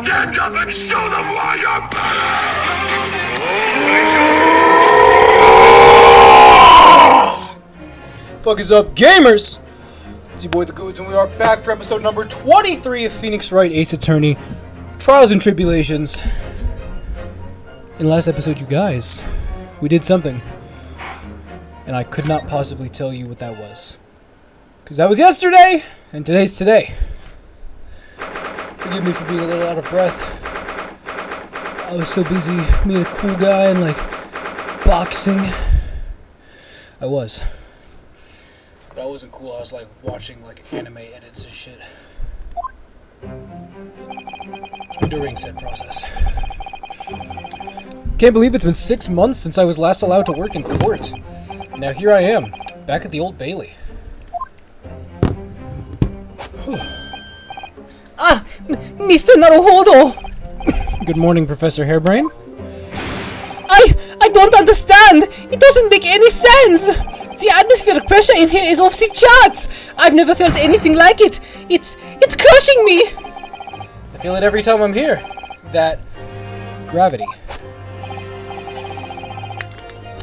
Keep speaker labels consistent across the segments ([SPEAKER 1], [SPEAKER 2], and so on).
[SPEAKER 1] Stand up and show them why you're better!
[SPEAKER 2] Fuck is up, gamers? It's your boy The Goods, and we are back for episode number 23 of Phoenix Wright Ace Attorney Trials and Tribulations. In the last episode, you guys, we did something. And I could not possibly tell you what that was. Because that was yesterday, and today's today. Forgive me for being a little out of breath. I was so busy being a cool guy and, like, boxing. I was. But I wasn't cool, I was, like, watching, like, anime edits and shit. During said process. Can't believe it's been 6 months since I was last allowed to work in court. And now here I am, back at the Old Bailey.
[SPEAKER 3] Mr. Naruhodo!
[SPEAKER 2] Good morning, Professor Hairbrain.
[SPEAKER 3] I don't understand! It doesn't make any sense! The atmospheric pressure in here is off the charts! I've never felt anything like it! It's crushing me!
[SPEAKER 2] I feel it every time I'm here. That gravity.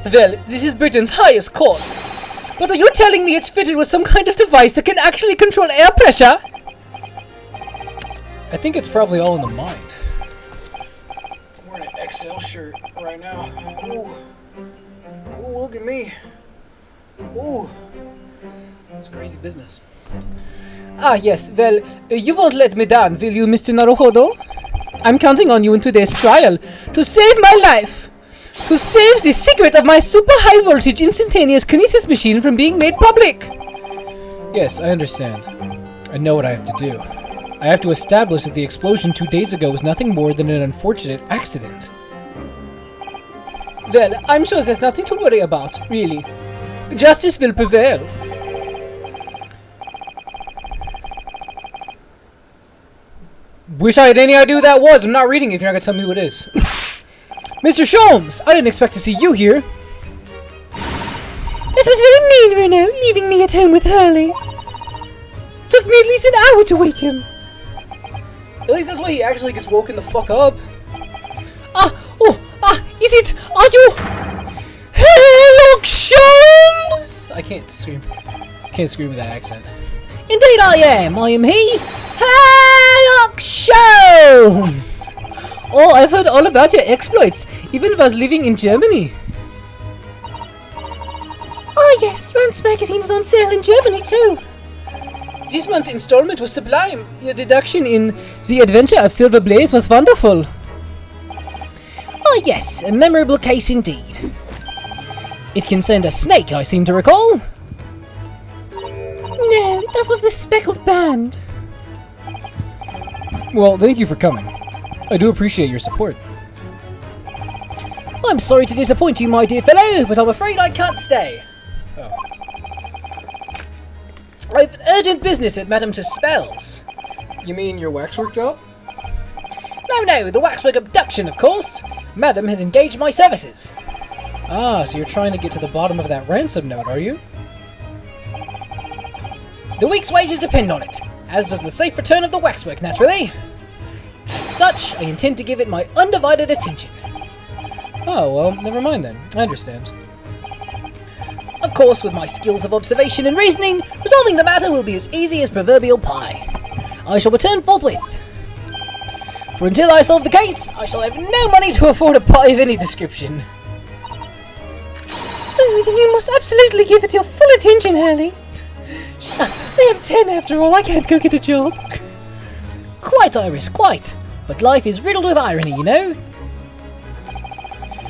[SPEAKER 3] Well, this is Britain's highest court. But are you telling me it's fitted with some kind of device that can actually control air pressure?
[SPEAKER 2] I think it's probably all in the mind. I'm wearing an XL shirt right now. Ooh. Ooh, look at me. Ooh. It's crazy business.
[SPEAKER 3] Ah, yes. Well, you won't let me down, will you, Mr. Naruhodo? I'm counting on you in today's trial to save my life. To save the secret of my super high voltage instantaneous kinesis machine from being made public.
[SPEAKER 2] Yes, I understand. I know what I have to do. I have to establish that the explosion 2 days ago was nothing more than an unfortunate accident.
[SPEAKER 3] Well, I'm sure there's nothing to worry about, really. Justice will prevail.
[SPEAKER 2] Wish I had any idea who that was. I'm not reading it if you're not gonna tell me who it is. Mr. Sholmes, I didn't expect to see you here.
[SPEAKER 3] That was very mean, Renault, leaving me at home with Hurley. It took me at least an hour to wake him.
[SPEAKER 2] At least this way he actually gets woken the fuck up.
[SPEAKER 3] Is it? Are you? Sherlock Sholmes?
[SPEAKER 2] I can't scream. Can't scream with that accent.
[SPEAKER 3] Indeed I am. I am he. Sherlock Sholmes. Oh, I've heard all about your exploits, even while living in Germany. Oh yes, Rand's magazine is on sale in Germany too. This month's installment was sublime. Your deduction in The Adventure of Silver Blaze was wonderful. Oh yes, a memorable case indeed. It concerned a snake, I seem to recall. No, that was the Speckled Band.
[SPEAKER 2] Well, thank you for coming. I do appreciate your support.
[SPEAKER 3] I'm sorry to disappoint you, my dear fellow, but I'm afraid I can't stay.
[SPEAKER 2] Oh.
[SPEAKER 3] I've urgent business at Madame Spell's.
[SPEAKER 2] You mean your waxwork job?
[SPEAKER 3] No, the waxwork abduction, of course. Madame has engaged my services.
[SPEAKER 2] Ah, so you're trying to get to the bottom of that ransom note, are you?
[SPEAKER 3] The week's wages depend on it, as does the safe return of the waxwork, naturally. As such, I intend to give it my undivided attention.
[SPEAKER 2] Oh, well, never mind then. I understand.
[SPEAKER 3] Of course, with my skills of observation and reasoning, resolving the matter will be as easy as proverbial pie. I shall return forthwith. For until I solve the case, I shall have no money to afford a pie of any description. Oh, then you must absolutely give it your full attention, Hurley. I am 10 after all, I can't go get a job. Quite, Iris, quite. But life is riddled with irony, you know.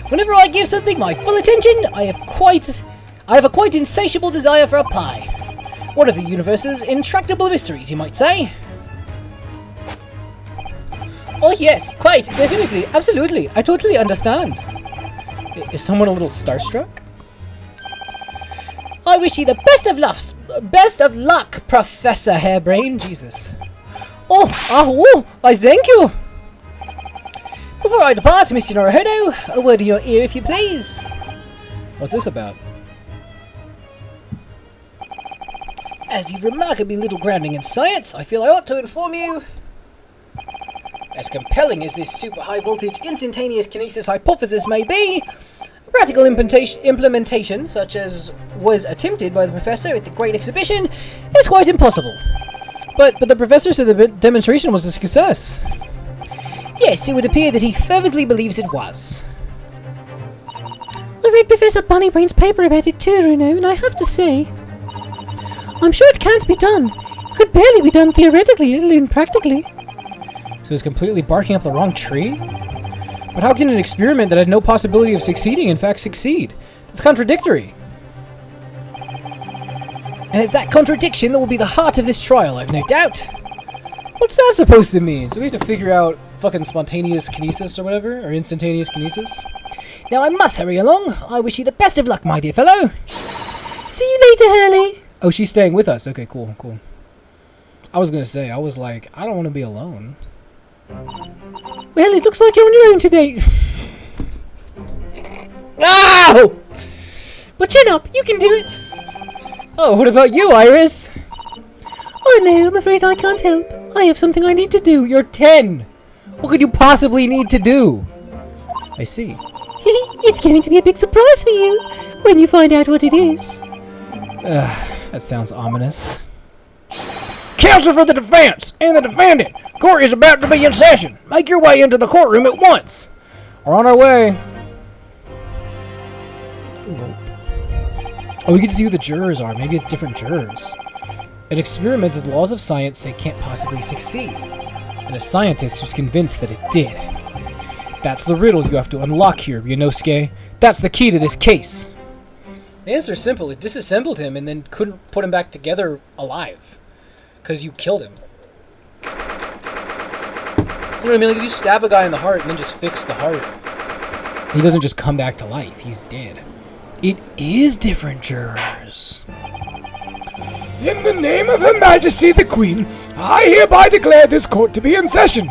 [SPEAKER 3] Whenever I give something my full attention, I have a quite insatiable desire for a pie. One of the universe's intractable mysteries, you might say. Oh yes, quite, definitely, absolutely. I totally understand.
[SPEAKER 2] Is someone a little starstruck?
[SPEAKER 3] I wish you the best of luck, Professor Hairbrain. Jesus. Oh, I thank you. Before I depart, Mr. Naruhodo, a word in your ear, if you please.
[SPEAKER 2] What's this about?
[SPEAKER 3] As you've remarkably little grounding in science, I feel I ought to inform you As compelling as this super high voltage instantaneous kinesis hypothesis may be, a practical implementation, such as was attempted by the professor at the Great Exhibition, is quite impossible.
[SPEAKER 2] But the professor said the demonstration was a success.
[SPEAKER 3] Yes, it would appear that he fervently believes it was. I read Professor Bunnybrain's paper about it too, Runo, and I have to say, I'm sure it can't be done. It could barely be done theoretically, let alone practically.
[SPEAKER 2] So he's completely barking up the wrong tree? But how can an experiment that had no possibility of succeeding in fact succeed? It's contradictory.
[SPEAKER 3] And it's that contradiction that will be the heart of this trial, I've no doubt.
[SPEAKER 2] What's that supposed to mean? So we have to figure out fucking spontaneous kinesis or whatever? Or instantaneous kinesis?
[SPEAKER 3] Now I must hurry along. I wish you the best of luck, my dear fellow. See you later, Hurley.
[SPEAKER 2] Oh, she's staying with us. Okay, cool. I was gonna say, I was like, I don't want to be alone.
[SPEAKER 3] Well, it looks like you're on your own today. Ow! But chin up, you can do it.
[SPEAKER 2] Oh, what about you, Iris?
[SPEAKER 3] Oh no, I'm afraid I can't help. I have something I need to do.
[SPEAKER 2] You're 10. What could you possibly need to do? I see.
[SPEAKER 3] It's going to be a big surprise for you when you find out what it is.
[SPEAKER 2] That sounds ominous. Counsel for the defense and the defendant. Court is about to be in session. Make your way into the courtroom at once. We're on our way. Oh, we get to see who the jurors are. Maybe it's different jurors. An experiment that the laws of science say can't possibly succeed. And a scientist who's convinced that it did. That's the riddle you have to unlock here, Ryunosuke. That's the key to this case. The answer's simple. It disassembled him and then couldn't put him back together alive. Because you killed him. You know what I mean? Like, if you stab a guy in the heart and then just fix the heart, he doesn't just come back to life. He's dead. It is different jurors.
[SPEAKER 1] In the name of Her Majesty the Queen, I hereby declare this court to be in session.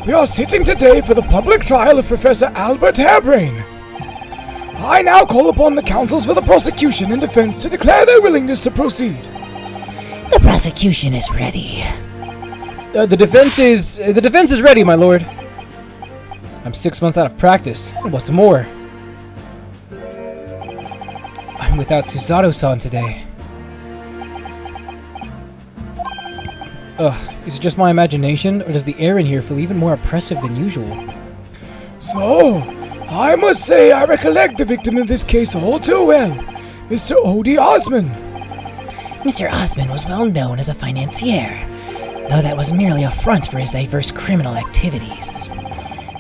[SPEAKER 1] We are sitting today for the public trial of Professor Albert Harebrain. I now call upon the counsels for the prosecution and defense to declare their willingness to proceed.
[SPEAKER 3] The prosecution is ready.
[SPEAKER 2] The defense is ready, my lord. I'm 6 months out of practice. What's more? I'm without Susato-san today. Is it just my imagination, or does the air in here feel even more oppressive than usual?
[SPEAKER 1] So, I must say I recollect the victim of this case all too well, Mr. Odie Osman.
[SPEAKER 3] Mr. Osman was well known as a financier, though that was merely a front for his diverse criminal activities.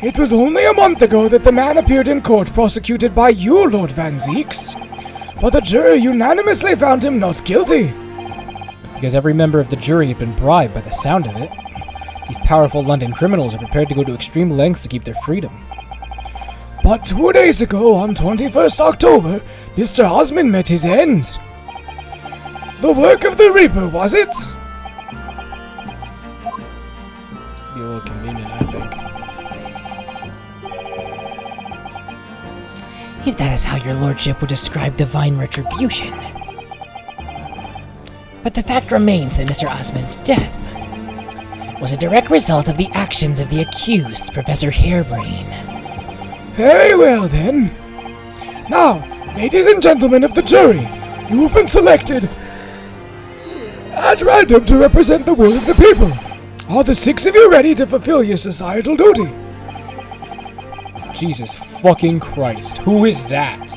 [SPEAKER 1] It was only a month ago that the man appeared in court prosecuted by you, Lord Van Zeeks, but the jury unanimously found him not guilty.
[SPEAKER 2] Because every member of the jury had been bribed by the sound of it. These powerful London criminals are prepared to go to extreme lengths to keep their freedom.
[SPEAKER 1] But 2 days ago, on 21st October, Mr. Osman met his end. The work of the Reaper, was it?
[SPEAKER 2] Be a little convenient, I think.
[SPEAKER 3] If that is how your lordship would describe divine retribution. But the fact remains that Mr. Osman's death was a direct result of the actions of the accused, Professor Harebrain.
[SPEAKER 1] Very well, then. Now, ladies and gentlemen of the jury, you have been selected at random to represent the will of the people. Are the 6 of you ready to fulfill your societal duty?
[SPEAKER 2] Jesus fucking Christ, who is that?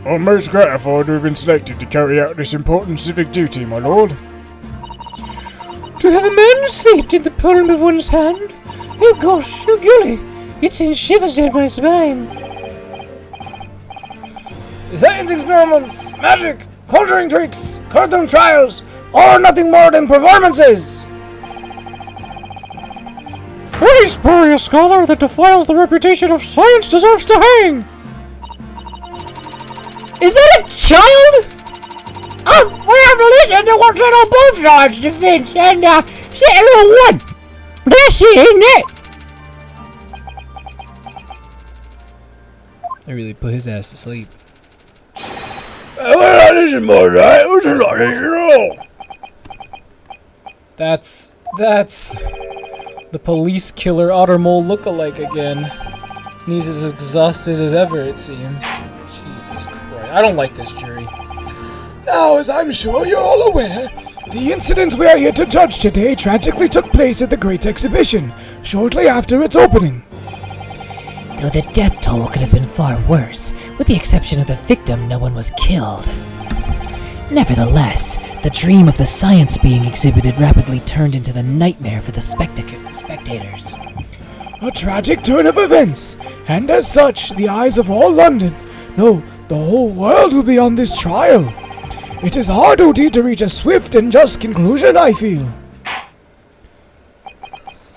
[SPEAKER 4] I'm most gratified to have been selected to carry out this important civic duty, my lord.
[SPEAKER 3] To have a man's fate in the palm of one's hand? Oh gosh, oh golly, it sends shivers down my spine.
[SPEAKER 2] Science experiments, magic, conjuring tricks, cartoon trials, are nothing more than performances!
[SPEAKER 4] Any spurious scholar that defiles the reputation of science deserves to hang!
[SPEAKER 3] Is that a child? Oh, we have listened to what's on both sides' defense and, set a little one. That's it, isn't it?
[SPEAKER 2] I really put his ass to sleep.
[SPEAKER 4] Well, this is more right. It was not this at all.
[SPEAKER 2] That's The police killer Otter Mole look-alike again. And he's as exhausted as ever, it seems. Jesus Christ. I don't like this jury.
[SPEAKER 1] Now, as I'm sure you're all aware, the incident we are here to judge today tragically took place at the Great Exhibition, shortly after its opening.
[SPEAKER 3] Though the death toll could have been far worse, with the exception of the victim, no one was killed. Nevertheless, the dream of the science being exhibited rapidly turned into the nightmare for the spectators.
[SPEAKER 1] A tragic turn of events, and as such, the eyes of all London, no, the whole world will be on this trial. It is our duty to reach a swift and just conclusion, I feel.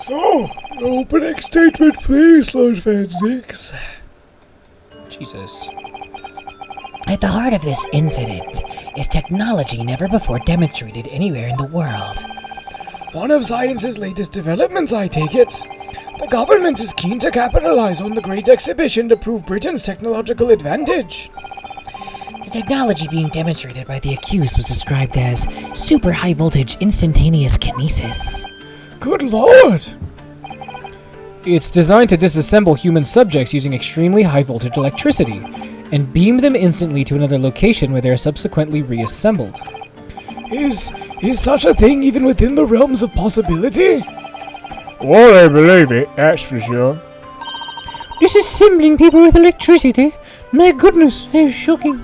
[SPEAKER 1] So, opening statement please, Lord Van Zieks.
[SPEAKER 2] Jesus.
[SPEAKER 3] At the heart of this incident is technology never before demonstrated anywhere in the world.
[SPEAKER 1] One of science's latest developments, I take it. The government is keen to capitalize on the Great Exhibition to prove Britain's technological advantage.
[SPEAKER 3] The technology being demonstrated by the accused was described as super high voltage instantaneous kinesis.
[SPEAKER 1] Good lord!
[SPEAKER 2] It's designed to disassemble human subjects using extremely high voltage electricity, and beam them instantly to another location where they are subsequently reassembled.
[SPEAKER 1] Is such a thing even within the realms of possibility?
[SPEAKER 4] Well, I believe it, that's for sure.
[SPEAKER 3] Disassembling people with electricity? My goodness, how shocking.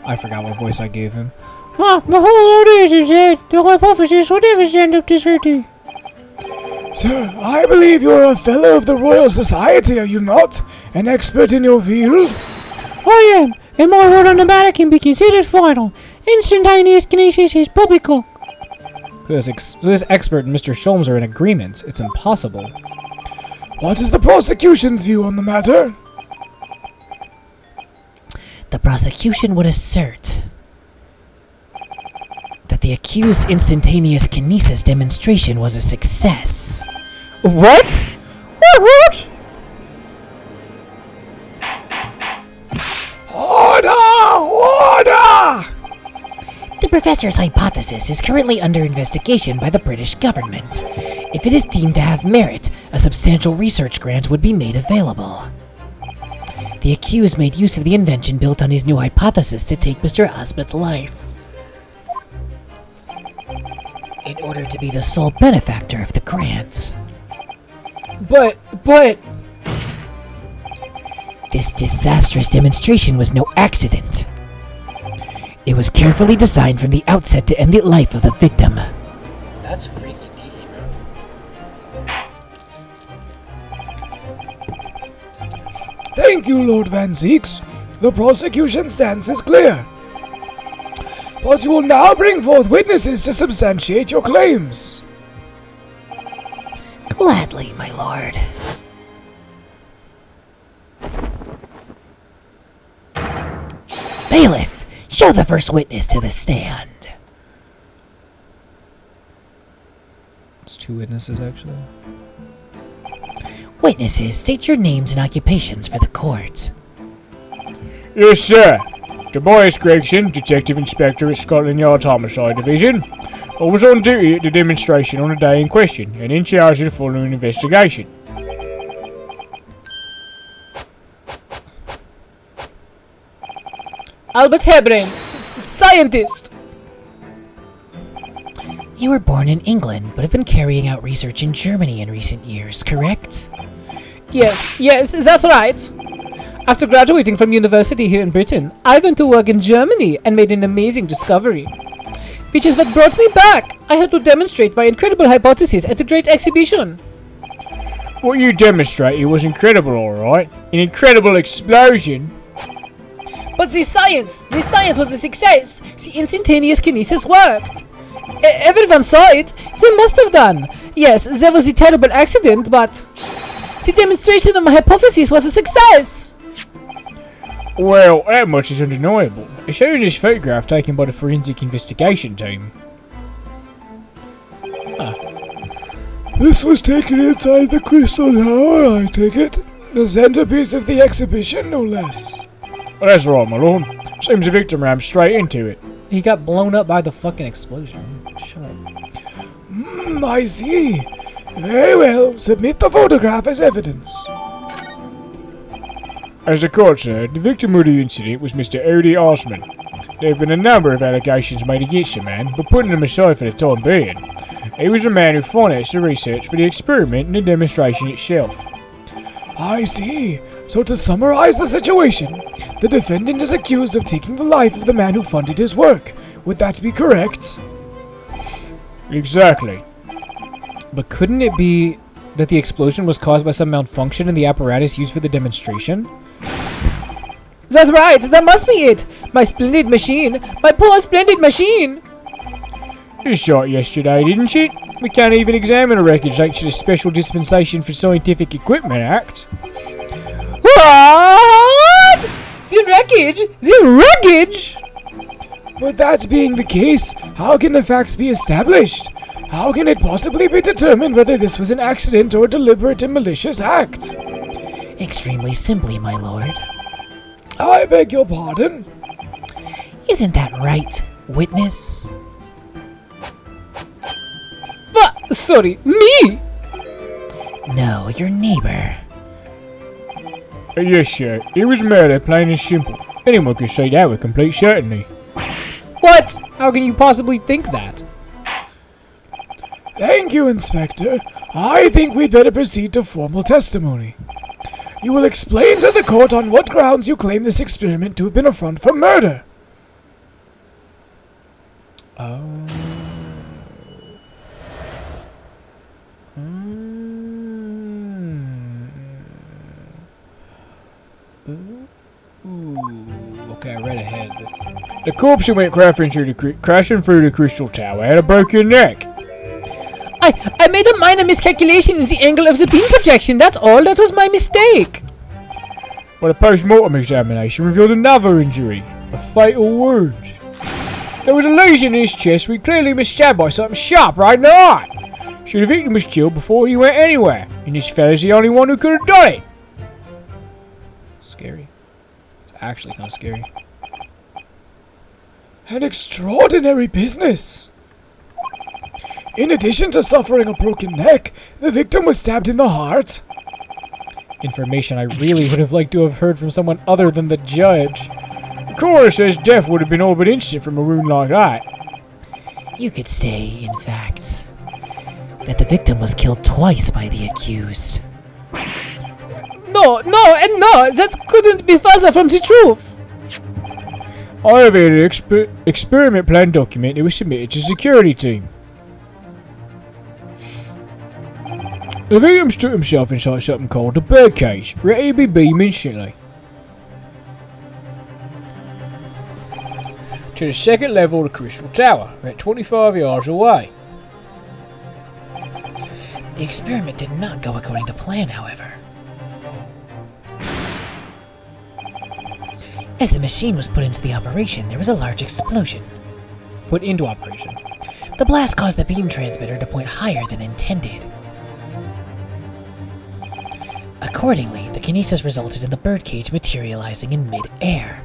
[SPEAKER 2] I forgot what voice I gave him.
[SPEAKER 3] Ah, the whole idea is that the hypothesis would never stand up to scrutiny.
[SPEAKER 1] Sir, I believe you're a fellow of the Royal Society, are you not? An expert in your field?
[SPEAKER 3] I am, and my word on the matter can be considered final. Instantaneous kinesis is poppycock.
[SPEAKER 2] This expert and Mr. Sholmes are in agreement. It's impossible.
[SPEAKER 1] What is the prosecution's view on the matter?
[SPEAKER 3] The prosecution would assert that the accused's instantaneous kinesis demonstration was a success.
[SPEAKER 2] What?
[SPEAKER 3] What?
[SPEAKER 1] Order!
[SPEAKER 3] The professor's hypothesis is currently under investigation by the British government. If it is deemed to have merit, a substantial research grant would be made available. The accused made use of the invention built on his new hypothesis to take Mr. Osmond's life, in order to be the sole benefactor of the grant.
[SPEAKER 2] But...
[SPEAKER 3] This disastrous demonstration was no accident. It was carefully designed from the outset to end the life of the victim.
[SPEAKER 2] That's freaky deaky, bro.
[SPEAKER 1] Thank you, Lord Van Zieks. The prosecution's stance is clear. But you will now bring forth witnesses to substantiate your claims.
[SPEAKER 3] Gladly, my lord. Bailiff, show the first witness to the stand.
[SPEAKER 2] It's two witnesses, actually.
[SPEAKER 3] Witnesses, state your names and occupations for the court.
[SPEAKER 4] Yes, sir. Tobias Gregson, Detective Inspector at Scotland Yard's Homicide Division. I was on duty at the demonstration on the day in question, and in charge of the following investigation.
[SPEAKER 2] Albert Hebron, scientist!
[SPEAKER 3] You were born in England, but have been carrying out research in Germany in recent years, correct?
[SPEAKER 2] Yes, that's right. After graduating from university here in Britain, I went to work in Germany and made an amazing discovery. Which is what brought me back. I had to demonstrate my incredible hypothesis at the Great Exhibition.
[SPEAKER 4] What you demonstrated was incredible, alright. An incredible explosion.
[SPEAKER 2] But the science was a success. The instantaneous kinesis worked. Everyone saw it. They must have done. Yes, there was a terrible accident, but the demonstration of my hypothesis was a success.
[SPEAKER 4] Well, that much is undeniable. It's shown in this photograph taken by the forensic investigation team.
[SPEAKER 1] This was taken inside the Crystal Tower, I take it. The centerpiece of the exhibition, no less.
[SPEAKER 4] Well, that's right, my lord. Seems the victim rammed straight into it.
[SPEAKER 2] He got blown up by the fucking explosion. Shut up.
[SPEAKER 1] I see. Very well. Submit the photograph as evidence.
[SPEAKER 4] As the court said, the victim of the incident was Mr. Odie Osman. There have been a number of allegations made against the man, but putting them aside for the time being, he was the man who financed the research for the experiment and the demonstration itself.
[SPEAKER 1] I see. So to summarize the situation, the defendant is accused of taking the life of the man who funded his work. Would that be correct?
[SPEAKER 4] Exactly.
[SPEAKER 2] But couldn't it be that the explosion was caused by some malfunction in the apparatus used for the demonstration?
[SPEAKER 3] That's right, that must be it! My splendid machine! My poor splendid machine!
[SPEAKER 4] You shot yesterday, didn't you? We can't even examine the records thanks to the Special Dispensation for Scientific Equipment Act.
[SPEAKER 3] What? The wreckage? The wreckage?
[SPEAKER 1] With that being the case, how can the facts be established? How can it possibly be determined whether this was an accident or a deliberate and malicious act?
[SPEAKER 3] Extremely simply, my lord.
[SPEAKER 1] I beg your pardon?
[SPEAKER 3] Isn't that right, witness?
[SPEAKER 2] What? Sorry, me?
[SPEAKER 3] No, your neighbor.
[SPEAKER 4] Yes, sir. It was murder, plain and simple. Anyone can say that with complete certainty.
[SPEAKER 2] What? How can you possibly think that?
[SPEAKER 1] Thank you, Inspector. I think we'd better proceed to formal testimony. You will explain to the court on what grounds you claim this experiment to have been a front for murder.
[SPEAKER 2] Okay, I read ahead.
[SPEAKER 4] The corpse who went crashing through the crystal tower had a broken neck.
[SPEAKER 3] I made a minor miscalculation in the angle of the beam projection, that's all, that was my mistake!
[SPEAKER 4] But a post-mortem examination revealed another injury, a fatal wound. There was a lesion in his chest where he clearly was stabbed by something sharp right in the eye. So the victim was killed before he went anywhere, and this fella's the only one who could have done it.
[SPEAKER 2] Scary. It's actually kind of scary.
[SPEAKER 1] An extraordinary business. In addition to suffering a broken neck, the victim was stabbed in the heart.
[SPEAKER 2] Information I really would have liked to have heard from someone other than the judge.
[SPEAKER 4] The coroner says death would have been all but instant from a wound like that.
[SPEAKER 3] You could say, in fact, that the victim was killed twice by the accused. No, that couldn't be further from the truth!
[SPEAKER 4] I have here the experiment plan document that was submitted to the security team. The victim stuck himself inside something called a birdcage, ready to be beamed instantly. To the second level of the crystal tower, at 25 yards away.
[SPEAKER 3] The experiment did not go according to plan, however. As the machine was put into the operation, there was a large explosion.
[SPEAKER 2] Put into operation.
[SPEAKER 3] The blast caused the beam transmitter to point higher than intended. Accordingly, the kinesis resulted in the birdcage materializing in mid-air,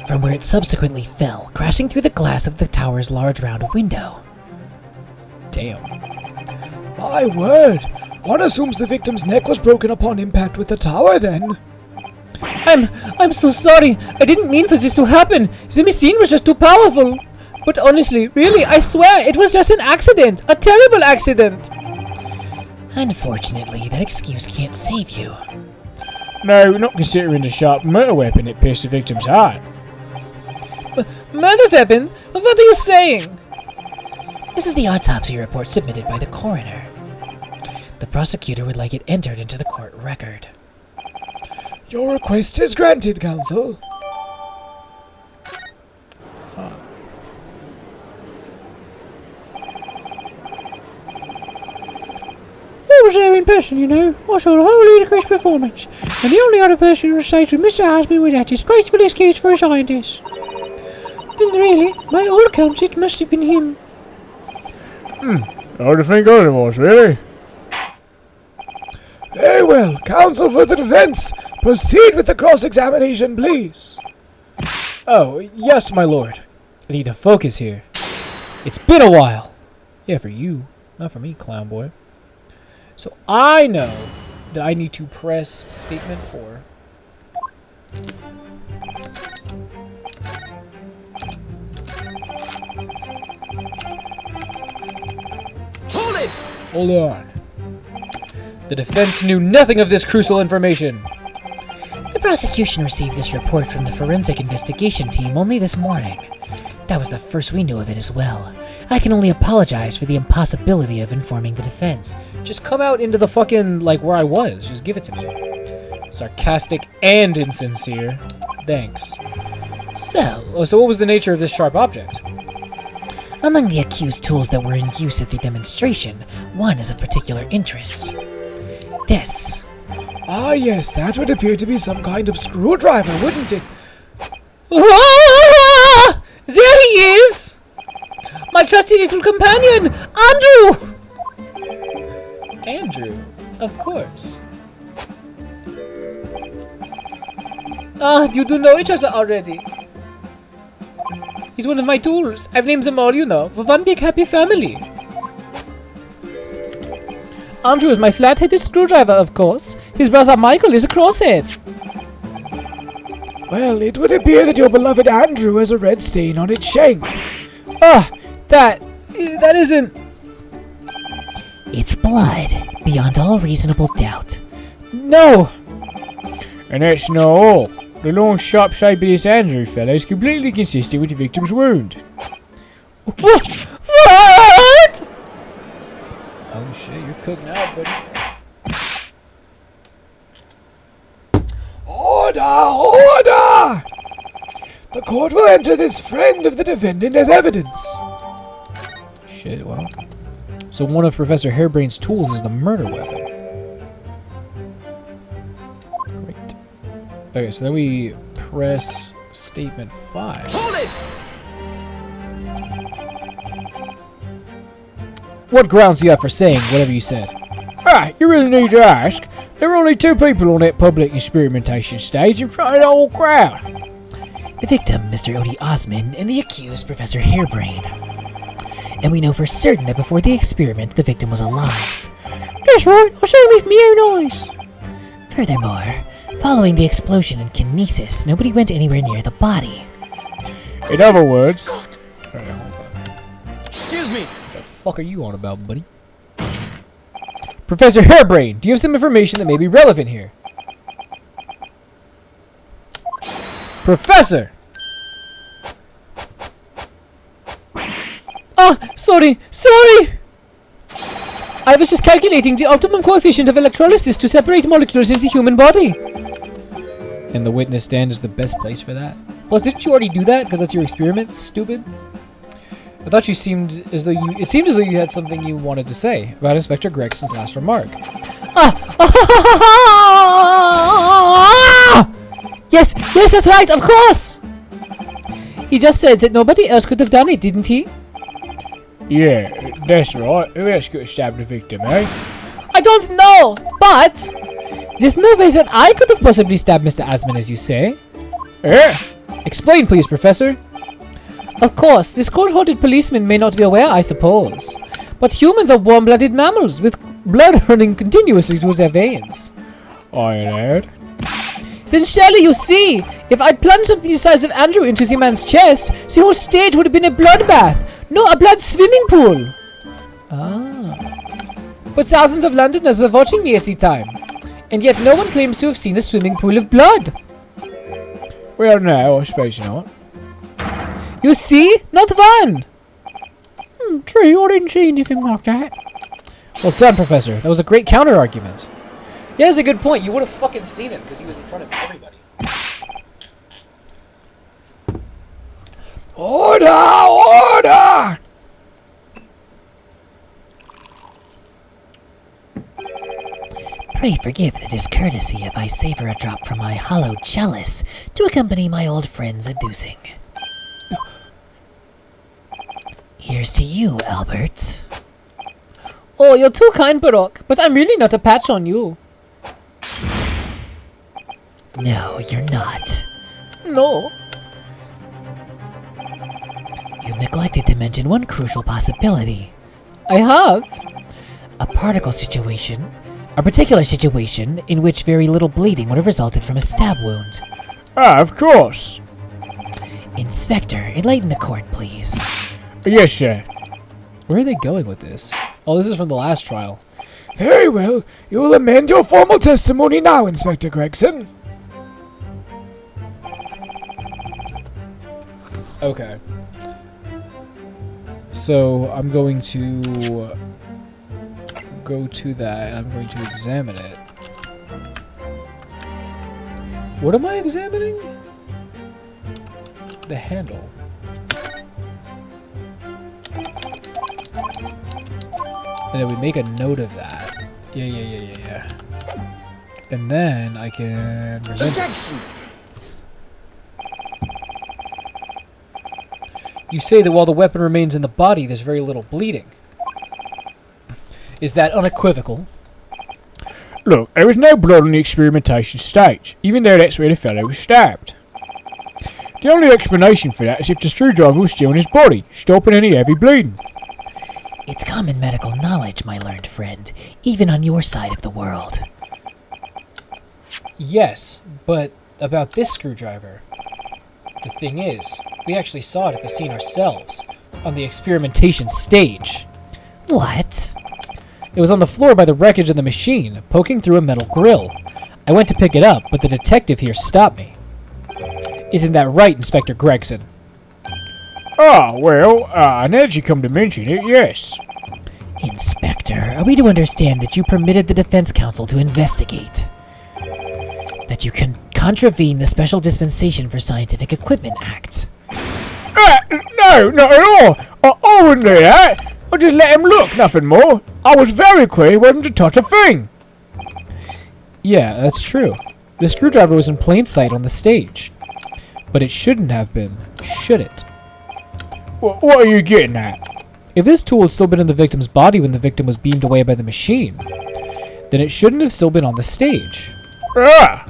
[SPEAKER 3] from where it subsequently fell, crashing through the glass of the tower's large round window.
[SPEAKER 2] Damn.
[SPEAKER 1] My word! One assumes the victim's neck was broken upon impact with the tower then.
[SPEAKER 3] I'm so sorry. I didn't mean for this to happen. The machine was just too powerful. But honestly, really, I swear, it was just an accident. A terrible accident. Unfortunately, that excuse can't save you.
[SPEAKER 4] No, not considering the sharp murder weapon that pierced the victim's heart.
[SPEAKER 3] Murder weapon? What are you saying? This is the autopsy report submitted by the coroner. The prosecutor would like it entered into the court record.
[SPEAKER 1] Your request is granted, counsel.
[SPEAKER 5] I was there in person, you know. I saw the whole ludicrous performance, and the only other person on the stage with Mr. Asby was that disgraceful excuse for a scientist. Then really, by all accounts, it must have been him.
[SPEAKER 4] Hard to think otherwise, really.
[SPEAKER 1] Very well. Counsel for the defense, proceed with the cross-examination, please.
[SPEAKER 2] Oh, yes, my lord. I need to focus here. It's been a while. Yeah, for you. Not for me, clown boy. So I know that I need to press statement 4.
[SPEAKER 3] Hold it!
[SPEAKER 2] Hold on. The defense knew nothing of this crucial information.
[SPEAKER 5] The prosecution received this report from the forensic investigation team only this morning. That was the first we knew of it as well. I can only apologize for the impossibility of informing the defense.
[SPEAKER 2] Just come out into the fucking, like, where I was. Just give it to me. Sarcastic and insincere. Thanks. So what was the nature of this sharp object?
[SPEAKER 5] Among the accused tools that were in use at the demonstration, one is of particular interest. This.
[SPEAKER 1] Ah, yes, that would appear to be some kind of screwdriver, wouldn't it?
[SPEAKER 3] Ah! There he is! My trusty little companion, Andrew!
[SPEAKER 2] Andrew, of course.
[SPEAKER 3] Ah, you do know each other already. He's one of my tools. I've named them all, you know, for one big happy family. Andrew is my flat-headed screwdriver, of course. His brother Michael is a crosshead.
[SPEAKER 1] Well, it would appear that your beloved Andrew has a red stain on its shank.
[SPEAKER 3] Ah, that isn't...
[SPEAKER 5] It's blood, beyond all reasonable doubt.
[SPEAKER 3] No!
[SPEAKER 4] And that's not all. The long, sharp shape of this Andrew fella is completely consistent with the victim's wound.
[SPEAKER 3] What?
[SPEAKER 2] Oh shit, you're cooking out, buddy.
[SPEAKER 1] Order! Order! The court will enter this friend of the defendant as evidence.
[SPEAKER 2] Shit, well. So one of Professor Hairbrain's tools is the murder weapon. Great. Okay, so then we press statement 5.
[SPEAKER 3] Hold it!
[SPEAKER 2] What grounds do you have for saying whatever you said?
[SPEAKER 4] Ah, you really need to ask. There were only 2 people on that public experimentation stage in front of the whole crowd.
[SPEAKER 5] The victim, Mr. Odie Osmond, and the accused, Professor Hairbrain. And we know for certain that before the experiment, the victim was alive. That's right, I saw him with my own eyes. Furthermore, following the explosion and kinesis, nobody went anywhere near the body.
[SPEAKER 4] In other words,
[SPEAKER 3] Excuse me.
[SPEAKER 2] What the fuck are you on about, buddy? Professor Hairbrain, do you have some information that may be relevant here? Professor!
[SPEAKER 3] Ah, sorry. I was just calculating the optimum coefficient of electrolysis to separate molecules in the human body.
[SPEAKER 2] And the witness stand is the best place for that. Plus, didn't you already do that? Because that's your experiment, stupid? I thought you seemed as though it seemed as though you had something you wanted to say about Inspector Gregson's last remark.
[SPEAKER 3] Yes, that's right, of course! He just said that nobody else could have done it, didn't he?
[SPEAKER 4] yeah, that's right. Who else could have stabbed the victim, eh?
[SPEAKER 3] I don't know, but there's no way that I could have possibly stabbed Mr. Asman, as you say.
[SPEAKER 4] Yeah?
[SPEAKER 2] Explain, please, Professor.
[SPEAKER 3] Of course, this cold-hearted policeman may not be aware, I suppose. But humans are warm-blooded mammals with blood running continuously through their veins.
[SPEAKER 4] I lad.
[SPEAKER 3] Then surely you see, if I'd plunged something the size of Andrew into the man's chest, the whole stage would have been a bloodbath, not a blood swimming pool. But thousands of Londoners were watching me at the time, and yet no one claims to have seen a swimming pool of blood.
[SPEAKER 4] Well, no, I suppose not.
[SPEAKER 3] You see? Not one!
[SPEAKER 5] True, I didn't see anything like that.
[SPEAKER 2] Well done, Professor. That was a great counter-argument. Yeah, that's a good point. You would have fucking seen him because he was in front of everybody.
[SPEAKER 1] Order! Order!
[SPEAKER 5] Pray forgive the discourtesy if I savor a drop from my hollow chalice to accompany my old friend's adducing. Here's to you, Albert.
[SPEAKER 3] Oh, you're too kind, Baroque, but I'm really not a patch on you.
[SPEAKER 5] No, you're not.
[SPEAKER 3] No.
[SPEAKER 5] You've neglected to mention one crucial possibility.
[SPEAKER 3] I have. A particle situation. A particular situation in which very little bleeding would have resulted from a stab wound.
[SPEAKER 4] Ah, of course.
[SPEAKER 3] Inspector, enlighten the court, please.
[SPEAKER 4] Yes, sir.
[SPEAKER 2] Where are they going with this? Oh, this is from the last trial.
[SPEAKER 1] Very well. You will amend your formal testimony now, Inspector Gregson.
[SPEAKER 2] Okay. So, I'm going to go to that, and I'm going to examine it. What am I examining? The handle. And then we make a note of that. Yeah. And then I can present it. You say that while the weapon remains in the body, there's very little bleeding. Is that unequivocal?
[SPEAKER 4] Look, there was no blood on the experimentation stage, even though that's where the fellow was stabbed. The only explanation for that is if the screwdriver was still in his body, stopping any heavy bleeding.
[SPEAKER 3] It's common medical knowledge, my learned friend, even on your side of the world.
[SPEAKER 2] Yes, but about this screwdriver. The thing is, we actually saw it at the scene ourselves, on the experimentation stage.
[SPEAKER 3] What?
[SPEAKER 2] It was on the floor by the wreckage of the machine, poking through a metal grill. I went to pick it up, but the detective here stopped me. Isn't that right, Inspector Gregson?
[SPEAKER 4] Ah, well, now that you come to mention it, yes.
[SPEAKER 3] Inspector, are we to understand that you permitted the defense counsel to investigate? That you can contravene the Special Dispensation for Scientific Equipment Act?
[SPEAKER 4] No, not at all. I wouldn't do that. I just let him look, nothing more. I was very clear he wasn't to touch a thing.
[SPEAKER 2] Yeah, that's true. The screwdriver was in plain sight on the stage. But it shouldn't have been, should it?
[SPEAKER 4] What are you getting at?
[SPEAKER 2] If this tool had still been in the victim's body when the victim was beamed away by the machine, then it shouldn't have still been on the stage.
[SPEAKER 4] Ah!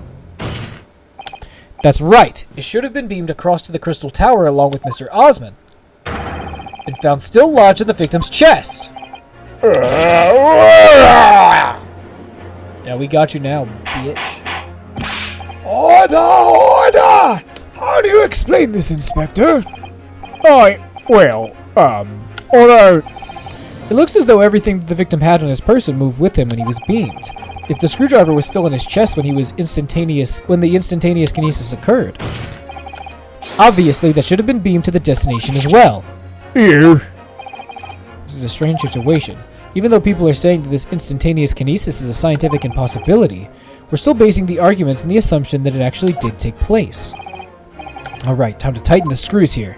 [SPEAKER 2] That's right. It should have been beamed across to the Crystal Tower along with Mr. Osmond. And found still lodged in the victim's chest. Yeah, we got you now, bitch.
[SPEAKER 1] Order! Order! How do you explain this, Inspector?
[SPEAKER 4] Although...
[SPEAKER 2] It looks as though everything the victim had on his person moved with him when he was beamed. If the screwdriver was still in his chest when the instantaneous kinesis occurred. Obviously, that should have been beamed to the destination as well.
[SPEAKER 4] You...
[SPEAKER 2] This is a strange situation. Even though people are saying that this instantaneous kinesis is a scientific impossibility, we're still basing the arguments on the assumption that it actually did take place. Alright, time to tighten the screws here.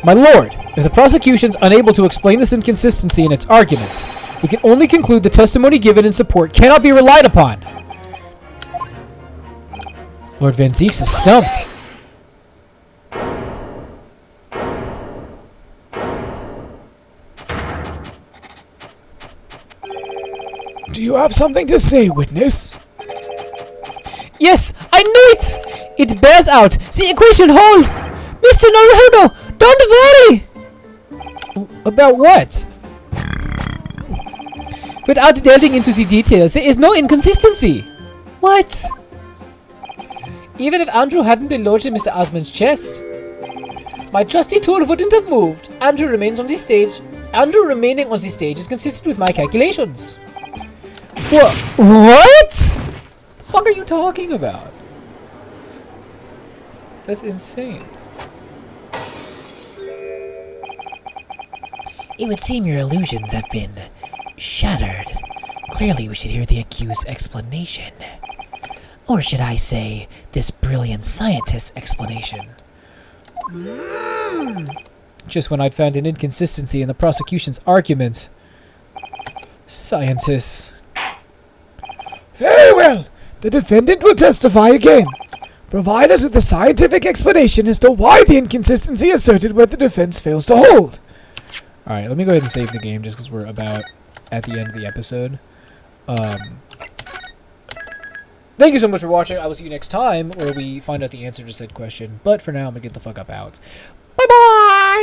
[SPEAKER 2] My lord, if the prosecution's unable to explain this inconsistency in its arguments, we can only conclude the testimony given in support cannot be relied upon. Lord Van Zeeks is stumped.
[SPEAKER 1] Do you have something to say, witness?
[SPEAKER 3] Yes, I knew it! It bears out the equation whole! Mr. Naruto, don't worry!
[SPEAKER 2] About what?
[SPEAKER 3] Without delving into the details, there is no inconsistency. What? Even if Andrew hadn't been lodged in Mr. Osmond's chest, my trusty tool wouldn't have moved. Andrew remaining on the stage is consistent with my calculations.
[SPEAKER 2] What? The fuck are you talking about? That's insane.
[SPEAKER 3] It would seem your illusions have been shattered. Clearly we should hear the accused's explanation. Or should I say, this brilliant scientist's explanation.
[SPEAKER 2] Just when I'd found an inconsistency in the prosecution's argument. Scientists.
[SPEAKER 1] Very well. The defendant will testify again. Provide us with a scientific explanation as to why the inconsistency asserted by the defense fails to hold.
[SPEAKER 2] Alright, let me go ahead and save the game just because we're about at the end of the episode. Thank you so much for watching. I will see you next time where we find out the answer to said question. But for now, I'm going to get the fuck up out. Bye-bye!